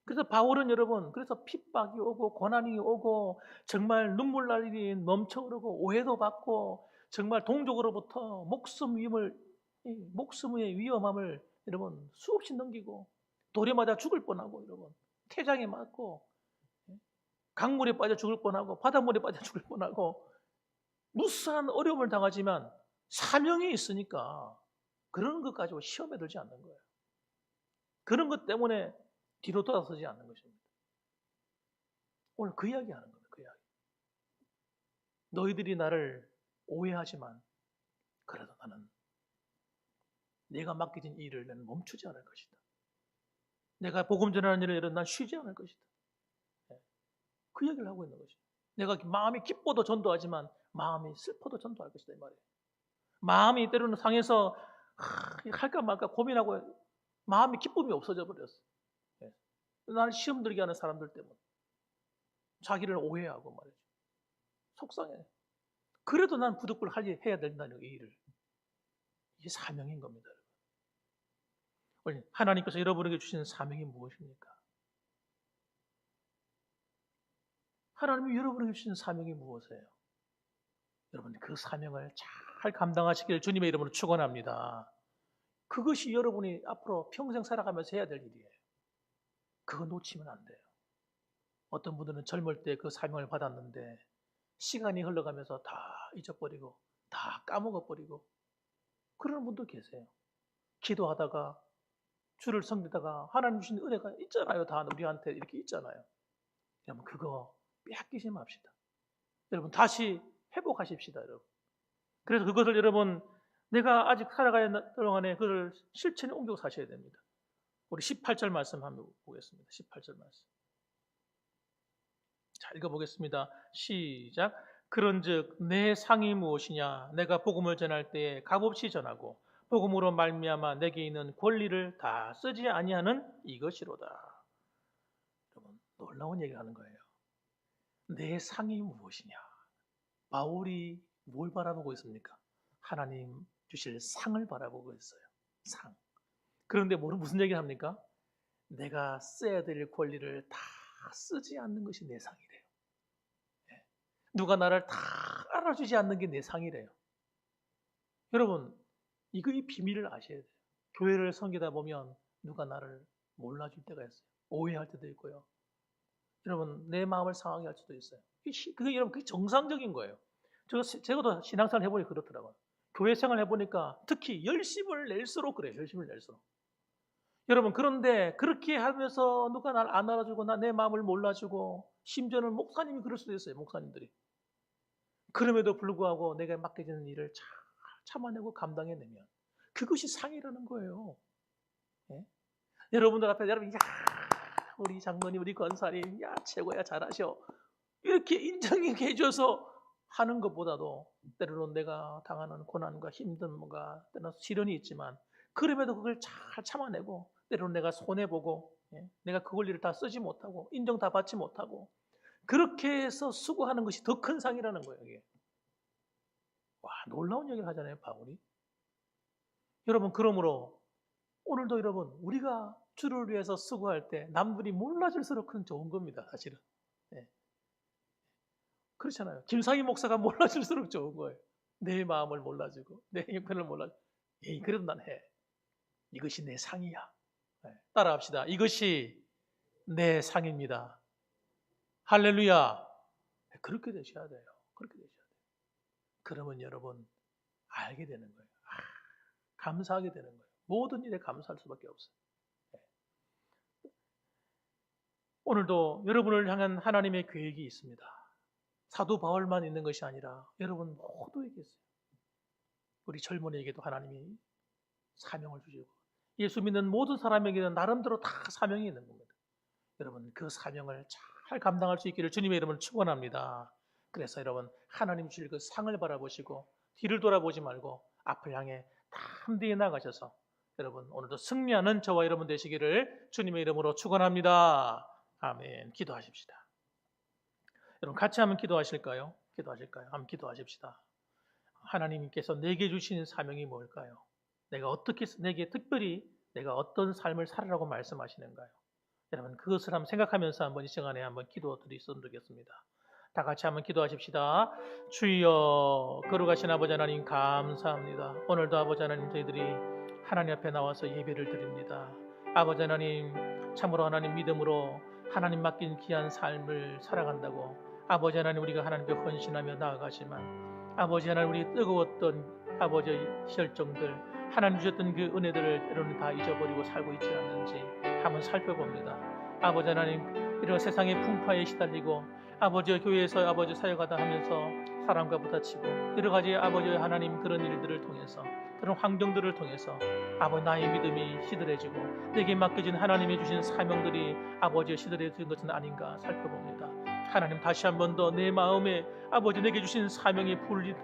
그래서 바울은 여러분, 그래서 핍박이 오고 고난이 오고 정말 눈물 날 일이 넘쳐 흐르고 오해도 받고 정말 동족으로부터 목숨의 위험함을 여러분 수없이 넘기고 돌에 맞아 죽을 뻔하고 여러분 태장에 맞고 강물에 빠져 죽을 뻔하고 바닷물에 빠져 죽을 뻔하고 무수한 어려움을 당하지만 사명이 있으니까 그런 것 가지고 시험에 들지 않는 거예요. 그런 것 때문에 뒤로 돌아서지 않는 것입니다. 오늘 그 이야기 하는 겁니다. 그 이야기. 너희들이 나를 오해하지만 그래도 나는 내가 맡겨진 일을 나는 멈추지 않을 것이다. 내가 복음 전하는 일을 난 쉬지 않을 것이다. 그 이야기를 하고 있는 것이죠. 내가 마음이 기뻐도 전도하지만 마음이 슬퍼도 전도할 것이다 이 말이에요. 마음이 때로는 상해서 할까 말까 고민하고 마음이 기쁨이 없어져 버렸어. 나를 시험 들게 하는 사람들 때문에 자기를 오해하고 말이죠. 속상해. 그래도 난 부득불 해야 된다는 이 일을. 이게 사명인 겁니다. 하나님께서 여러분에게 주신 사명이 무엇입니까? 하나님이 여러분에게 주신 사명이 무엇이에요? 여러분 그 사명을 잘 감당하시길 주님의 이름으로 축원합니다. 그것이 여러분이 앞으로 평생 살아가면서 해야 될 일이에요. 그거 놓치면 안 돼요. 어떤 분들은 젊을 때 그 사명을 받았는데 시간이 흘러가면서 다 잊어버리고 다 까먹어버리고 그러는 분도 계세요. 기도하다가 주를 섬기다가 하나님 주신 은혜가 있잖아요. 다 우리한테 이렇게 있잖아요. 여러분 그거 빼앗기지 맙시다. 여러분 다시 회복하십시다. 여러분. 그래서 그것을 여러분 내가 아직 살아가는 동안에 그걸 실천에 옮겨 사셔야 됩니다. 우리 18절 말씀 한번 보겠습니다. 18절 말씀. 자, 읽어보겠습니다. 시작. 그런즉 내 상이 무엇이냐? 내가 복음을 전할 때에 값없이 전하고 복음으로 말미암아 내게 있는 권리를 다 쓰지 아니하는 이것이로다. 여러분 놀라운 얘기를 하는 거예요. 내 상이 무엇이냐? 바울이 뭘 바라보고 있습니까? 하나님 주실 상을 바라보고 있어요. 상. 그런데 무슨 얘기를 합니까? 내가 써야 될 권리를 다 쓰지 않는 것이 내 상이래요. 누가 나를 다 알아주지 않는 게 내 상이래요. 여러분, 이 비밀을 아셔야 돼요. 교회를 섬기다 보면 누가 나를 몰라줄 때가 있어요. 오해할 때도 있고요. 여러분, 내 마음을 상하게 할 수도 있어요. 그게 정상적인 거예요. 제가도 신앙생활 해보니 그렇더라고요. 교회 생활 해보니까 특히 열심을 낼수록 그래요. 열심을 낼수록. 여러분, 그런데 그렇게 하면서 누가 날 안 알아주고 내 마음을 몰라주고 심지어는 목사님이 그럴 수도 있어요. 목사님들이. 그럼에도 불구하고 내가 맡겨지는 일을 잘 참아내고 감당해내면 그것이 상이라는 거예요. 예? 여러분들 앞에 야 우리 장로님 우리 권사님 야 최고야 잘하셔 이렇게 인정해 줘서 하는 것보다도 때로는 내가 당하는 고난과 힘듦과 때로는 시련이 있지만 그럼에도 그걸 잘 참아내고 때로는 내가 손해보고 내가 그 권리를 다 쓰지 못하고 인정 다 받지 못하고 그렇게 해서 수고하는 것이 더 큰 상이라는 거예요. 이게. 와 놀라운 얘기를 하잖아요. 바울이. 여러분 그러므로 오늘도 여러분 우리가 주를 위해서 수고할 때 남들이 몰라줄수록 큰 좋은 겁니다. 사실은. 네. 그렇잖아요. 김상희 목사가 몰라줄수록 좋은 거예요. 내 마음을 몰라주고 내 형편을 몰라주고 그래도 난 해. 이것이 내 상이야. 네. 따라합시다. 이것이 내 상입니다. 할렐루야. 그렇게 되셔야 돼요. 그렇게 되셔야 돼요. 그러면 여러분 알게 되는 거예요. 감사하게 되는 거예요. 모든 일에 감사할 수밖에 없어요. 네. 오늘도 여러분을 향한 하나님의 계획이 있습니다. 사도 바울만 있는 것이 아니라 여러분 모두에게 있어요. 우리 젊은이에게도 하나님이 사명을 주시고 예수 믿는 모든 사람에게는 나름대로 다 사명이 있는 겁니다. 여러분 그 사명을 잘 감당할 수 있기를 주님의 이름으로 축원합니다. 그래서 여러분 하나님 주실 그 상을 바라보시고 뒤를 돌아보지 말고 앞을 향해 담대히 나가셔서 여러분 오늘도 승리하는 저와 여러분 되시기를 주님의 이름으로 축원합니다. 아멘. 기도하십시다. 여러분 같이 한번 기도하실까요? 기도하실까요? 한번 기도하십시다. 하나님께서 내게 주신 사명이 뭘까요? 내가 어떻게 내게 특별히 내가 어떤 삶을 살아라고 말씀하시는가요? 여러분 그것을 한번 생각하면서 한번 이 시간에 한번 기도 드리셨으면 좋겠습니다. 다 같이 한번 기도하십시다. 주여 거룩하신 아버지 하나님 감사합니다. 오늘도 아버지 하나님 저희들이 하나님 앞에 나와서 예배를 드립니다. 아버지 하나님 참으로 하나님 믿음으로 하나님 맡긴 귀한 삶을 살아간다고 아버지 하나님 우리가 하나님께 헌신하며 나아가지만 아버지 하나님 우리 뜨거웠던 아버지의 열정들 하나님 주셨던 그 은혜들을 때로는 다 잊어버리고 살고 있지 않는지 한번 살펴봅니다. 아버지 하나님 이런 세상의 풍파에 시달리고 아버지의 교회에서 아버지 사역하다 하면서 사람과 부딪히고 여러 가지 아버지의 하나님 그런 일들을 통해서 그런 환경들을 통해서 아버지 나의 믿음이 시들해지고 내게 맡겨진 하나님이 주신 사명들이 아버지의 시들해진 것은 아닌가 살펴봅니다. 하나님 다시 한 번 더 내 마음에 아버지 내게 주신 사명이 불을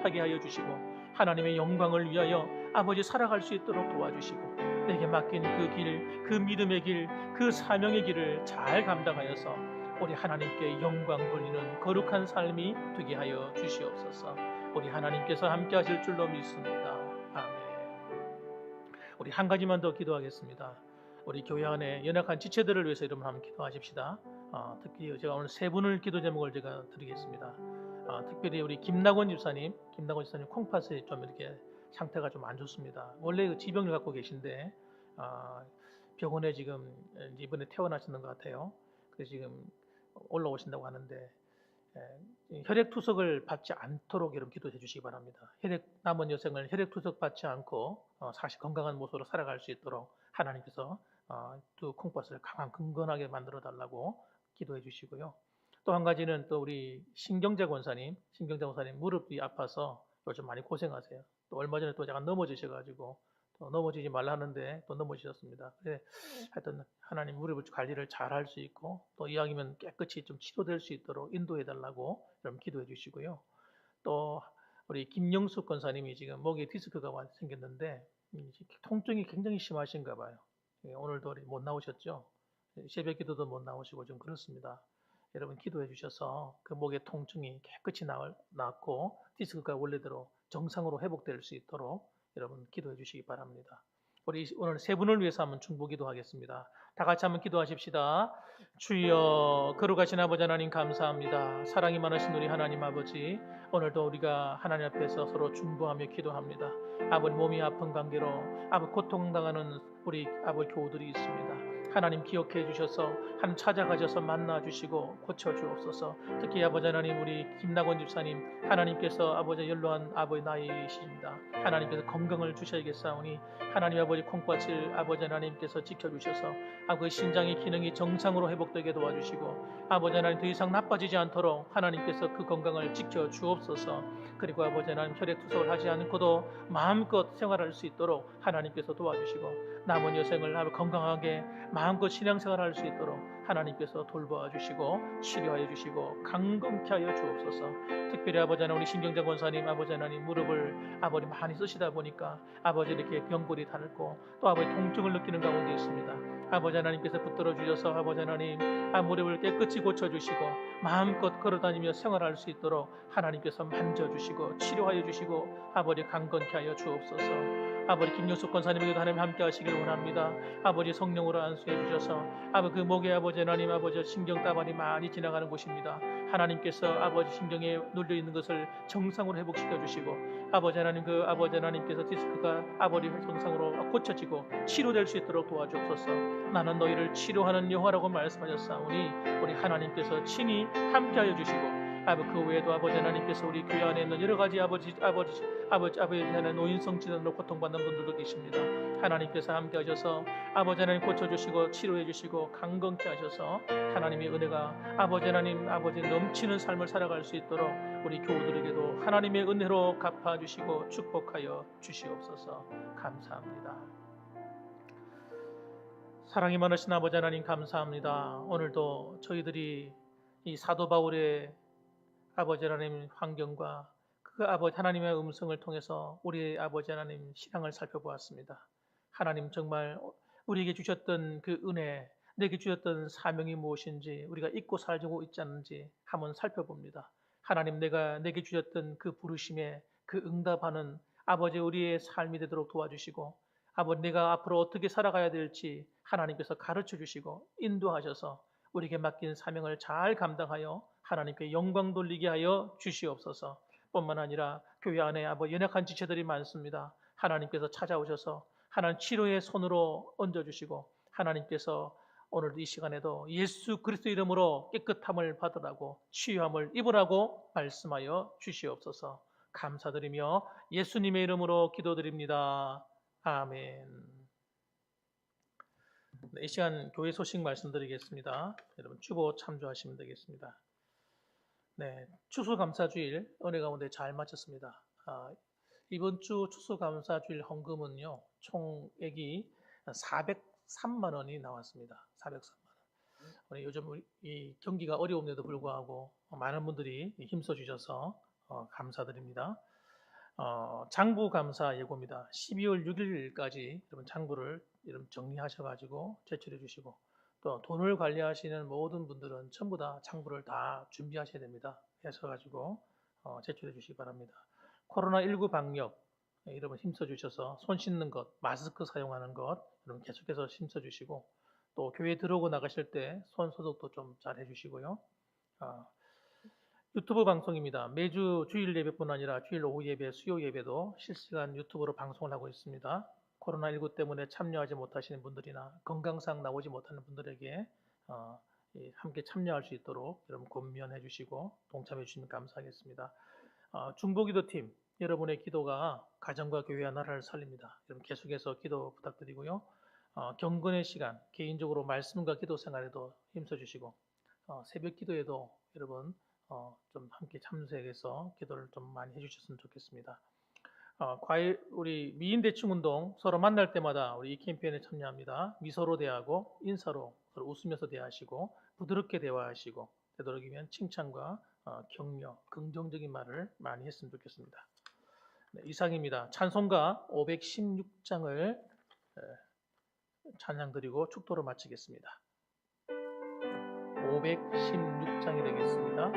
타게 하여 주시고 하나님의 영광을 위하여 아버지 살아갈 수 있도록 도와주시고 내게 맡긴 그 길, 그 믿음의 길, 그 사명의 길을 잘 감당하여서 우리 하나님께 영광 돌리는 거룩한 삶이 되게 하여 주시옵소서. 우리 하나님께서 함께 하실 줄로 믿습니다. 아멘. 우리 한 가지만 더 기도하겠습니다. 우리 교회 안에 연약한 지체들을 위해서 여러분 한번 기도하십시다. 특히 제가 오늘 세 분을 기도 제목을 제가 드리겠습니다. 특별히 우리 김나곤 집사님 콩팥이 좀 이렇게 상태가 좀 안 좋습니다. 원래 그 지병을 갖고 계신데 병원에 지금 이번에 퇴원하시는 것 같아요. 그래서 지금 올라오신다고 하는데 혈액 투석을 받지 않도록 여러분 기도해 주시기 바랍니다. 남은 여생을 혈액 투석 받지 않고 사실 건강한 모습으로 살아갈 수 있도록 하나님께서 두 콩팥을 근건하게 만들어 달라고 기도해 주시고요. 또 한 가지는 또 우리 신경자 권사님 무릎이 아파서 요즘 많이 고생하세요. 또 얼마 전에 또 잠깐 넘어지셔가지고 또 넘어지지 말라 하는데 또 넘어지셨습니다. 그래 하여튼 하나님 무릎 관리를 잘 할 수 있고 또 이왕이면 깨끗이 좀 치료될 수 있도록 인도해 달라고 좀 기도해 주시고요. 또 우리 김영숙 권사님이 지금 목에 디스크가 생겼는데 통증이 굉장히 심하신가 봐요. 오늘도 못 나오셨죠? 새벽 기도도 못 나오시고 좀 그렇습니다. 여러분 기도해 주셔서 그 목의 통증이 깨끗이 낫고 디스크가 원래대로 정상으로 회복될 수 있도록 여러분 기도해 주시기 바랍니다. 우리 오늘 세 분을 위해서 한번 중보 기도하겠습니다. 다 같이 한번 기도하십시다. 주여 거룩하신 아버지 하나님 감사합니다. 사랑이 많으신 우리 하나님 아버지 오늘도 우리가 하나님 앞에서 서로 중보하며 기도합니다. 아버지 몸이 아픈 관계로 아버지 고통당하는 우리 아버지 교우들이 있습니다. 하나님 기억해 주셔서 하나님 찾아가셔서 만나 주시고 고쳐 주옵소서. 특히 아버지 하나님 우리 김나곤 집사님 하나님께서 아버지 연로한 아버지 나이이십니다. 하나님께서 건강을 주셔야겠사오니 하나님 아버지 콩팥을 아버지 하나님께서 지켜주셔서 아버지 신장의 기능이 정상으로 회복되게 도와주시고 아버지 하나님 더 이상 나빠지지 않도록 하나님께서 그 건강을 지켜 주옵소서. 그리고 아버지 하나님 혈액 투석을 하지 않고도 마음껏 생활할 수 있도록 하나님께서 도와주시고 남은 여생을 건강하게 마음껏 신앙생활할 수 있도록 하나님께서 돌보아 주시고 치료하여 주시고 강건케 하여 주옵소서. 특별히 아버지 하나님 우리 신경자 권사님 아버지 하나님 무릎을 아버지 많이 쓰시다 보니까 아버지 이렇게 병골이 닳고 또 아버지 통증을 느끼는 가운데 있습니다. 아버지 하나님께서 붙들어 주셔서 아버지 하나님 무릎을 깨끗이 고쳐주시고 마음껏 걸어다니며 생활할 수 있도록 하나님께서 만져주시고 치료하여 주시고 아버지 강건케 하여 주옵소서. 아버지 김용숙 권사님에게도 하나님 함께 하시길 원합니다. 아버지 성령으로 안수해 주셔서 아버지 그 목에 아버지 하나님 아버지 신경 따발이 많이 지나가는 곳입니다. 하나님께서 아버지 신경에 눌려 있는 것을 정상으로 회복시켜 주시고 아버지 하나님 그 아버지 하나님께서 디스크가 아버지 정상으로 고쳐지고 치료될 수 있도록 도와주옵소서. 나는 너희를 치료하는 여호와라고 말씀하셨사오니 우리 하나님께서 친히 함께하여 주시고 그 외에도 아버지 하나님께서 우리 교회 안에 있는 여러 가지 아버지 하나님 노인성 질환으로 고통받는 분들도 계십니다. 하나님께서 함께하셔서 아버지 하나님 고쳐주시고 치료해주시고 강건케 하셔서 하나님의 은혜가 아버지 하나님 아버지 넘치는 삶을 살아갈 수 있도록 우리 교우들에게도 하나님의 은혜로 갚아주시고 축복하여 주시옵소서. 감사합니다. 사랑이 많으신 아버지 하나님 감사합니다. 오늘도 저희들이 이 사도 바울의 아버지 하나님 환경과 그 아버지 하나님의 음성을 통해서 우리 아버지 하나님 신앙을 살펴보았습니다. 하나님 정말 우리에게 주셨던 그 은혜, 내게 주셨던 사명이 무엇인지 우리가 잊고 살고 있지 않는지 한번 살펴봅니다. 하나님 내게 주셨던 그 부르심에 그 응답하는 아버지 우리의 삶이 되도록 도와주시고 아버지 내가 앞으로 어떻게 살아가야 될지 하나님께서 가르쳐 주시고 인도하셔서 우리에게 맡긴 사명을 잘 감당하여 하나님께 영광 돌리게 하여 주시옵소서. 뿐만 아니라 교회 안에 아버지 연약한 지체들이 많습니다. 하나님께서 찾아오셔서 하나님 치료의 손으로 얹어주시고 하나님께서 오늘 이 시간에도 예수 그리스도 이름으로 깨끗함을 받으라고 치유함을 입으라고 말씀하여 주시옵소서. 감사드리며 예수님의 이름으로 기도드립니다. 아멘. 네, 이 시간 교회 소식 말씀드리겠습니다. 여러분 주보 참조하시면 되겠습니다. 네, 추수감사주일 은혜 가운데 잘 마쳤습니다. 이번 주 추수감사주일 헌금은요, 총액이 403만 원이 나왔습니다. 403만 원. 요즘 이 경기가 어려움에도 불구하고 많은 분들이 힘써 주셔서 감사드립니다. 장부 감사 예고입니다. 12월 6일까지 여러분 장부를 여러분 정리하셔가지고 제출해 주시고 또 돈을 관리하시는 모든 분들은 전부 다 장부를 다 준비하셔야 됩니다. 하셔가지고 제출해 주시기 바랍니다. 코로나19 방역 여러분 힘써 주셔서 손 씻는 것, 마스크 사용하는 것 여러분 계속해서 힘써 주시고 또 교회 들어오고 나가실 때 손 소독도 좀 잘 해주시고요. 유튜브 방송입니다. 매주 주일 예배뿐 아니라 주일 오후 예배, 수요 예배도 실시간 유튜브로 방송을 하고 있습니다. 코로나19 때문에 참여하지 못하시는 분들이나 건강상 나오지 못하는 분들에게 함께 참여할 수 있도록 여러분 권면해 주시고 동참해 주시면 감사하겠습니다. 중보기도팀 여러분의 기도가 가정과 교회와 나라를 살립니다. 여러분 계속해서 기도 부탁드리고요. 경건의 시간 개인적으로 말씀과 기도 생활에도 힘써 주시고 새벽 기도에도 여러분 좀 함께 참석해서 기도를 좀 많이 해주셨으면 좋겠습니다. 우리 미인 대충 운동 서로 만날 때마다 우리 이 캠페인에 참여합니다. 미소로 대하고 인사로 서로 웃으면서 대하시고 부드럽게 대화하시고 되도록이면 칭찬과 격려, 긍정적인 말을 많이 했으면 좋겠습니다. 네, 이상입니다. 찬송가 516장을 찬양드리고 축도로 마치겠습니다. 516장이 되겠습니다.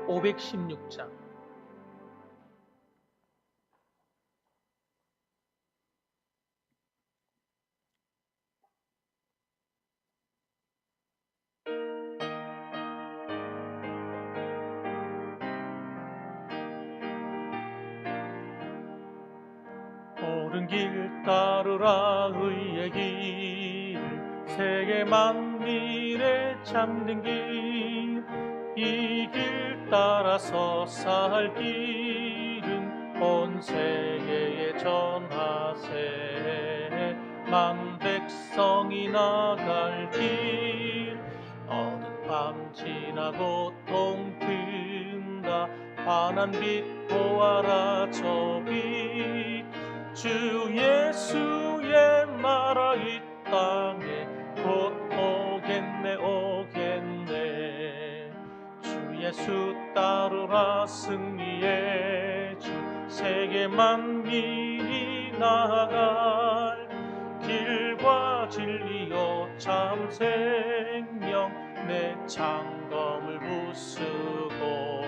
516장. 옳은 길 따르라 의의 길을 세계 만민에 참는 길 이 길 따라서 살 길은 온 세계에 전하세 만 백성이 나갈 길 어두운 밤 지나고 동 든다 환한 빛 보아라 저 빛 주 예수의 나라 이 땅에 곧 오겠네 오겠네 주 예수 따르라 승리의 주 세계 만민이 나아갈 길과 진리요 참 생명 내 창검을 부수고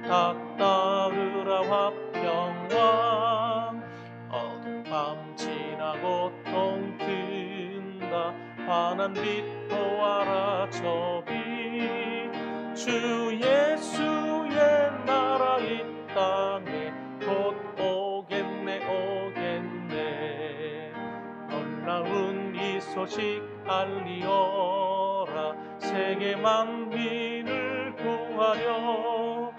다 따르라 화평왕 어두운 밤 지나고 동 든다 환한 빛 보아라 저 빛 주 예수의 나라 이 땅에 곧 오겠네 오겠네 놀라운 이 소식 알리어라 세계 만민을 구하려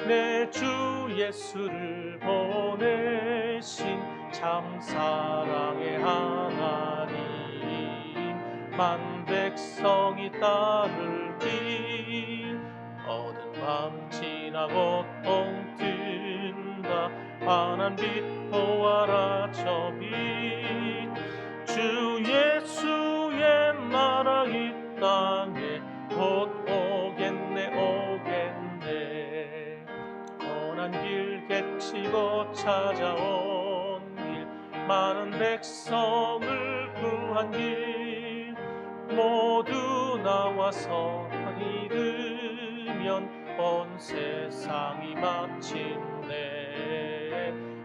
내 주 예수를 보내신 참 사랑의 하나님 만 백성이 따를 길 어두운 밤 지나고 동 든다 환한 빛 보아라 저 빛 주 주 예수의 나라 이 땅에 곧 오겠네 오겠네. 선한 길 개치고 찾아온 길, 많은 백성을 구한 길, 모두 나와서 믿으면 온 세상이 마침내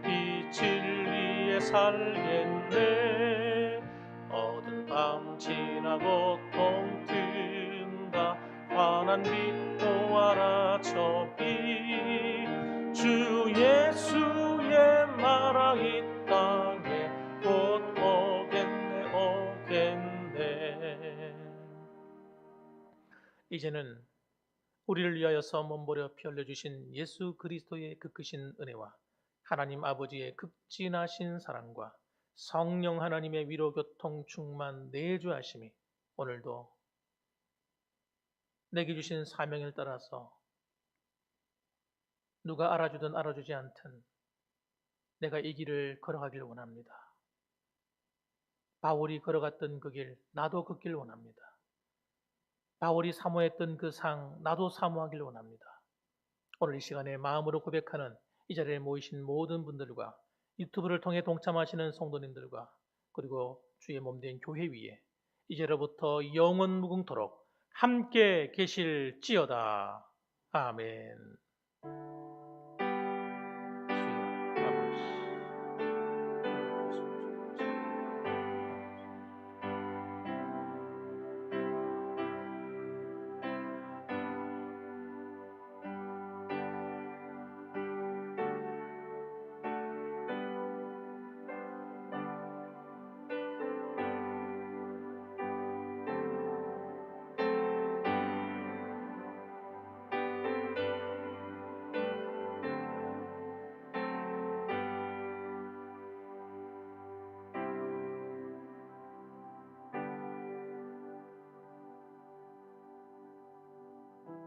이 진리에 살겠네. 어두운 밤 지나고 동 튼다, 환한 빛 보아라 저기. 주 예수의 나라 이 땅에 곧 오겠네 오겠네. 이제는 우리를 위하여서 몸버려 피 흘려 주신 예수 그리스도의 그 크신 은혜와 하나님 아버지의 극진하신 사랑과 성령 하나님의 위로 교통 충만 내주하심이 오늘도 내게 주신 사명을 따라서 누가 알아주든 알아주지 않든 내가 이 길을 걸어가길 원합니다. 바울이 걸어갔던 그 길, 나도 걷길 원합니다. 바울이 사모했던 그 상, 나도 사모하길 원합니다. 오늘 이 시간에 마음으로 고백하는 이 자리에 모이신 모든 분들과 유튜브를 통해 동참하시는 성도님들과 그리고 주의 몸된 교회 위에 이제로부터 영원 무궁토록 함께 계실지어다. 아멘.